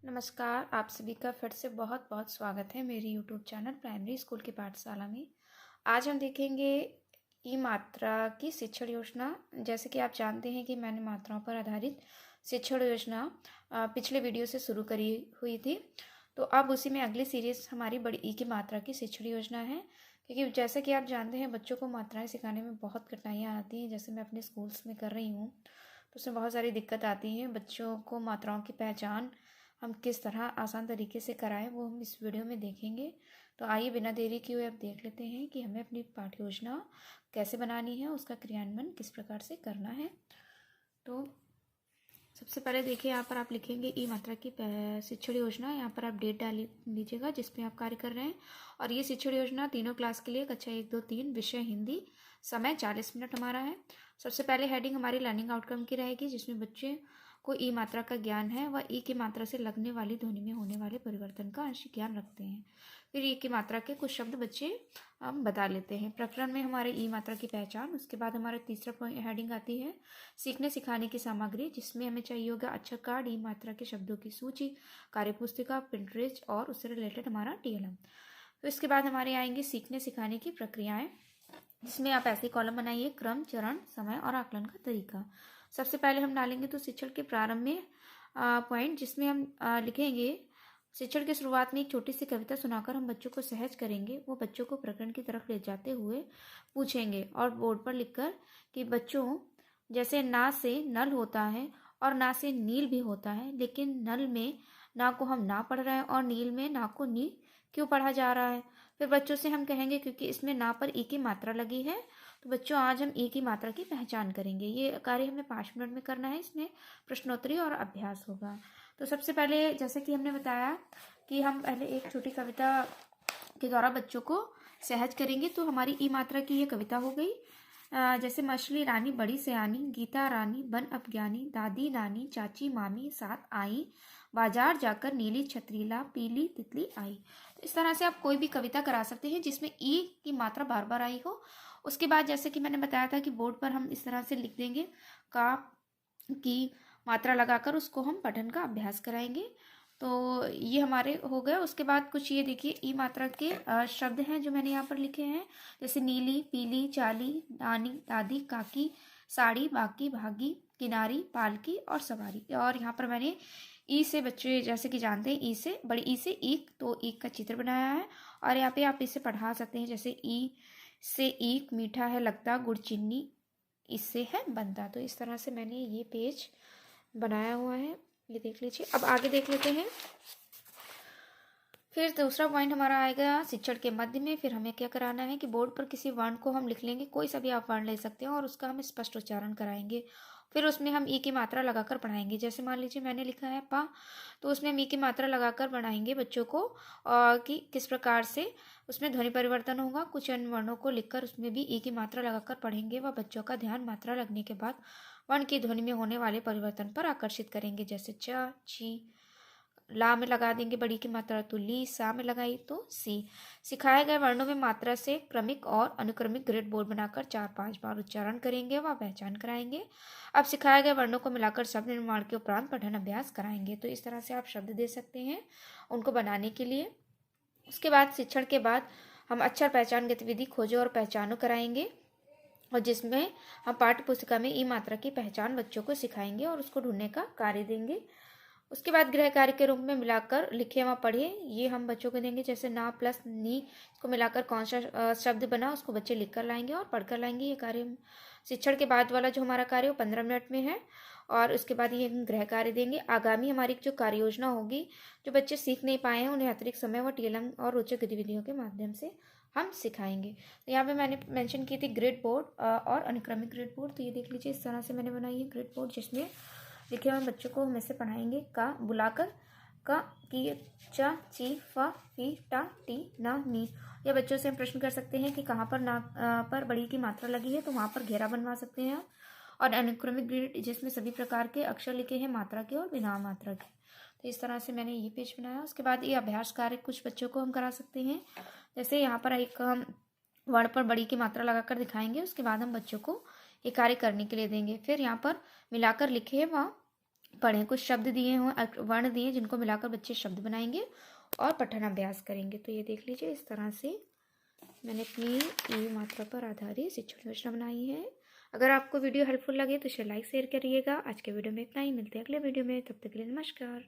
नमस्कार। आप सभी का फिर से बहुत बहुत स्वागत है मेरी यूट्यूब चैनल प्राइमरी स्कूल की पाठशाला में। आज हम देखेंगे ई मात्रा की शिक्षण योजना। जैसे कि आप जानते हैं कि मैंने मात्राओं पर आधारित शिक्षण योजना पिछले वीडियो से शुरू करी हुई थी, तो अब उसी में अगली सीरीज हमारी बड़ी ई की मात्रा की शिक्षण योजना है। क्योंकि जैसे कि आप जानते हैं बच्चों को मात्राएं सिखाने में बहुत कठिनाइयाँ आती हैं। जैसे मैं अपने स्कूल्स में कर रही हूँ तो उसमें बहुत सारी दिक्कत आती है। बच्चों को मात्राओं की पहचान हम किस तरह आसान तरीके से कराएं वो हम इस वीडियो में देखेंगे। तो आइए बिना देरी किए अब देख लेते हैं कि हमें अपनी पाठ्य योजना कैसे बनानी है, उसका क्रियान्वयन किस प्रकार से करना है। तो सबसे पहले देखिए, यहाँ पर आप लिखेंगे ई मात्रा की शिक्षण योजना। यहाँ पर आप डेट डाल लीजिएगा जिसमें आप कार्य कर रहे हैं। और ये शिक्षण योजना तीनों क्लास के लिए, कक्षा 1, 2, 3, विषय हिंदी, समय 40 मिनट हमारा है। सबसे पहले हेडिंग हमारी लर्निंग आउटकम की रहेगी, जिसमें बच्चे को ई मात्रा का ज्ञान है व ई की मात्रा से लगने वाली ध्वनि में होने वाले परिवर्तन का आंशिक ज्ञान रखते हैं। फिर ई की मात्रा के कुछ शब्द बच्चे हम बता लेते हैं। प्रकरण में हमारे ई मात्रा की पहचान। उसके बाद हमारा तीसरा हेडिंग आती है सीखने सिखाने की सामग्री, जिसमें हमें चाहिए होगा अक्षर कार्ड, ई मात्रा के शब्दों की सूची, कार्यपुस्तिका, पिंटरेस्ट और उससे रिलेटेड हमारा टीएलएम। तो इसके बाद हमारे आएंगे सीखने सिखाने की प्रक्रियाएं, जिसमें आप ऐसे कॉलम बनाइए: क्रम, चरण, समय और आकलन का तरीका। सबसे पहले हम डालेंगे तो शिक्षण के प्रारंभ में पॉइंट, जिसमें हम लिखेंगे शिक्षण की शुरुआत में एक छोटी सी कविता सुनाकर हम बच्चों को सहज करेंगे। वो बच्चों को प्रकरण की तरफ ले जाते हुए पूछेंगे और बोर्ड पर लिखकर कि बच्चों, जैसे ना से नल होता है और ना से नील भी होता है, लेकिन नल में ना को हम ना पढ़ रहे हैं और नील में ना को नी क्यों पढ़ा जा रहा है। फिर बच्चों से हम कहेंगे क्योंकि इसमें ना पर ई की मात्रा लगी है। तो बच्चों, आज हम ई की मात्रा की पहचान करेंगे। ये कार्य हमें 5 मिनट में करना है। इसमें प्रश्नोत्तरी और अभ्यास होगा। तो सबसे पहले जैसे कि हमने बताया कि हम पहले एक छोटी कविता के द्वारा बच्चों को सहज करेंगे। तो हमारी ई मात्रा की ये कविता हो गई। जैसे मछली रानी बड़ी सयानी, गीता रानी बन अब ज्ञानी, दादी नानी चाची मामी साथ आई, बाजार जाकर नीली छतरीला पीली तितली आई। तो इस तरह से आप कोई भी कविता करा सकते हैं जिसमें ई की मात्रा बार बार आई हो। उसके बाद जैसे कि मैंने बताया था कि बोर्ड पर हम इस तरह से लिख देंगे, का की मात्रा लगाकर उसको हम पठन का अभ्यास कराएंगे। तो ये हमारे हो गए। उसके बाद कुछ ये देखिए ई मात्रा के शब्द हैं जो मैंने यहाँ पर लिखे हैं, जैसे नीली, पीली, चाली, नानी, दादी, काकी, साड़ी, बाकी, भागी, किनारी, पालकी और सवारी। और यहाँ पर मैंने ई से, बच्चे जैसे कि जानते हैं ई से, बड़ी ई से ईक, तो ईक का चित्र बनाया है। और यहाँ पे आप इसे पढ़ा सकते हैं, जैसे ई से ईक मीठा है लगता, गुड़ चीनी इससे है बनता। तो इस तरह से मैंने ये पेज बनाया हुआ है, ये देख लीजिए। अब आगे देख लेते हैं। फिर दूसरा पॉइंट हमारा आएगा शिक्षण के मध्य में। फिर हमें क्या कराना है कि बोर्ड पर किसी वर्ण को हम लिख लेंगे, कोई सा भी आप वर्ण ले सकते हैं, और उसका हम स्पष्ट उच्चारण कराएंगे। फिर उसमें हम ई की मात्रा लगाकर पढ़ाएंगे। जैसे मान लीजिए मैंने लिखा है पा, तो उसमें हम ई की मात्रा लगाकर पढ़ाएंगे बच्चों को, और कि किस प्रकार से उसमें ध्वनि परिवर्तन होगा। कुछ अन्य वर्णों को लिखकर उसमें भी ई की मात्रा लगाकर पढ़ेंगे व बच्चों का ध्यान मात्रा लगने के बाद वर्ण की ध्वनि में होने वाले परिवर्तन पर आकर्षित करेंगे। जैसे च, ची, ला में लगा देंगे बड़ी की मात्रा तो ली, सा में लगाई तो सी। सिखाए गए वर्णों में मात्रा से क्रमिक और अनुक्रमिक ग्रेड बोर्ड बनाकर 4-5 बार उच्चारण करेंगे व पहचान कराएंगे। अब सिखाए गए वर्णों को मिलाकर शब्द निर्माण के उपरांत पठन अभ्यास कराएंगे। तो इस तरह से आप शब्द दे सकते हैं उनको बनाने के लिए। उसके बाद शिक्षण के बाद हम अक्षर पहचान गतिविधि खोजो और पहचानो कराएंगे, और जिसमें हम पाठ्य पुस्तिका में ई मात्रा की पहचान बच्चों को सिखाएंगे और उसको ढूंढने का कार्य देंगे। उसके बाद गृह कार्य के रूप में मिलाकर लिखे व पढ़े, ये हम बच्चों को देंगे। जैसे ना प्लस नी इसको मिलाकर कौन सा शब्द बना उसको बच्चे लिख कर लाएंगे और पढ़ कर लाएंगे। ये कार्य शिक्षण के बाद वाला जो हमारा कार्य वो 15 मिनट में है। और उसके बाद ये हम गृह कार्य देंगे। आगामी हमारी जो कार्य योजना होगी, जो बच्चे सीख नहीं पाए हैं उन्हें अतिरिक्त समय व टीएलएम और रोचक गतिविधियों के माध्यम से हम सिखाएंगे। तो यहाँ पे मैंने मेंशन की थी ग्रिड बोर्ड और अनुक्रमिक ग्रिड बोर्ड। तो ये देख लीजिए, इस तरह से मैंने बनाई है ग्रिड बोर्ड, जिसमें देखिए हम बच्चों को हम ऐसे पढ़ाएंगे का बुलाकर, का की, च, ची, फ, फी, टा, टी, ना, नी। या बच्चों से हम प्रश्न कर सकते हैं कि कहाँ पर ना पर बड़ी की मात्रा लगी है, तो वहाँ पर घेरा बनवा सकते हैं। और अनुक्रमिक ग्रिड जिसमें सभी प्रकार के अक्षर लिखे हैं मात्रा के और बिना मात्रा के। तो इस तरह से मैंने ये पेज बनाया। उसके बाद ये अभ्यास कार्य कुछ बच्चों को हम करा सकते हैं। जैसे यहाँ पर एक हम वर्ण पर बड़ी की मात्रा लगाकर दिखाएंगे, उसके बाद हम बच्चों को ये कार्य करने के लिए देंगे। फिर यहाँ पर मिलाकर लिखे व पढ़ें। कुछ शब्द दिए हों, वर्ण दिए जिनको मिलाकर बच्चे शब्द बनाएंगे और पठन अभ्यास करेंगे। तो ये देख लीजिए, इस तरह से मैंने अपनी ई मात्रा पर आधारित शिक्षण योजना बनाई है। अगर आपको वीडियो हेल्पफुल लगे तो इसे लाइक शेयर करिएगा। आज के वीडियो में इतना ही, मिलते हैं अगले वीडियो में, तब तक के लिए नमस्कार।